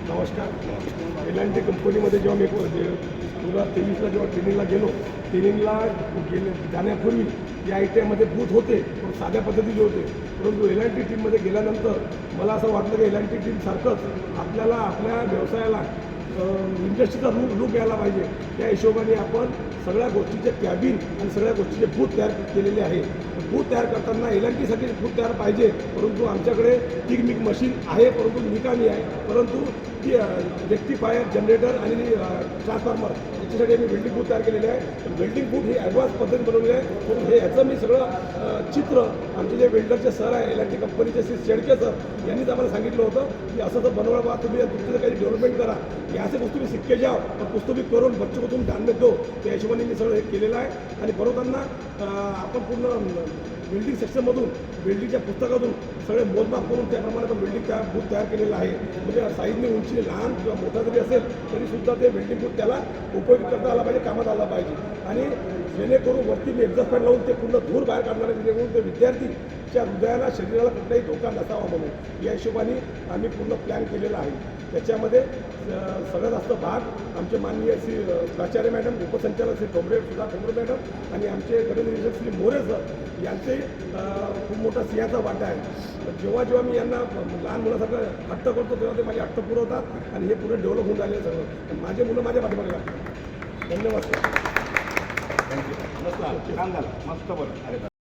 नमस्कार. L&T कंपनीमध्ये जेव्हा मी 2023ला जेव्हा ट्रेनिंगला गेलो, ट्रेनिंगला जाण्यापूर्वी या ITIमध्ये बूथ होते, पण साध्या पद्धतीचे होते. परंतु L&T टीममध्ये गेल्यानंतर मला असं वाटलं की L&T टीमसारखंच आपल्याला आपल्या व्यवसायाला इंडस्ट्रीचा लूक यायला पाहिजे. त्या हिशोबाने आपण सगळ्या गोष्टीचे कॅबिन आणि सगळ्या गोष्टीचे बूथ तयार केलेले आहे. बूथ तयार करताना L&Tसाठी बूथ तयार पाहिजे, परंतु आमच्याकडे मिक मशीन आहे, परंतु निकामी आहे. परंतु ती रेक्टिफायर, जनरेटर आणि ट्रान्सफॉर्मर याच्यासाठी आम्ही बिल्डिंग बूथ तयार केलेले आहे. बिल्डिंग बूथ ही ॲडव्हान्स पद्धतीने बनवलेली आहे. म्हणून याचं मी सगळं चित्र आमचे जे बिल्डरचे सर आहे, L&T कंपनीचे श्री शेडके सर यांनीच आम्हाला सांगितलं होतं की असं तर बनवलं बा, तुम्ही तुमचं काही डेव्हलपमेंट करा, याचे कुछ तुम्ही सिक्के जाओ और कुछ तुम्ही करून बच्चों को तुम्ही ध्यान दो. त्या हिशोबाने मी सगळं हे केलेलं आहे. आणि बनवताना आपण पूर्ण बिल्डिंग सेक्शनमधून बिल्डिंगच्या पुस्तकातून सगळे मोजमाप करून त्याप्रमाणे तो बिल्डिंग बूथ तयार केलेला आहे. म्हणजे साईजने उंची लहान किंवा मोठा जरी असेल तरीसुद्धा ते बिल्डिंग बूथ त्याला उपयोग करता आला पाहिजे, कामात आला पाहिजे. आणि जेणेकरून वरती मी एक्झॉस्ट फॅन लावून ते पूर्ण धूर बाहेर काढणारे, जेणेकरून ते विद्यार्थीच्या हृदयाला, शरीराला कुठलाही धोका नसावा म्हणून या हिशोबाने आम्ही पूर्ण प्लॅन केलेला आहे. त्याच्यामध्ये सगळ्यात जास्त भाग आमचे माननीय श्री प्राचार्य मॅडम, उपसंचालक श्री सुधा ठोंबरे मॅडम आणि आमचे गणित निरीक्षक श्री मोरे सर यांचे खूप मोठा सिंहाचा वाटा आहे. जेव्हा जेव्हा मी यांना लहान मुलासारखं हट्ट करतो तेव्हा ते माझे हट्ट पुरवतात आणि हे पूर्ण डेव्हलप होऊन झाले सगळं. माझे मुलं माझ्या पाठीमागे लागतात. धन्यवाद सर. थँक्यू. मस्त छान झालं, मस्त बरं.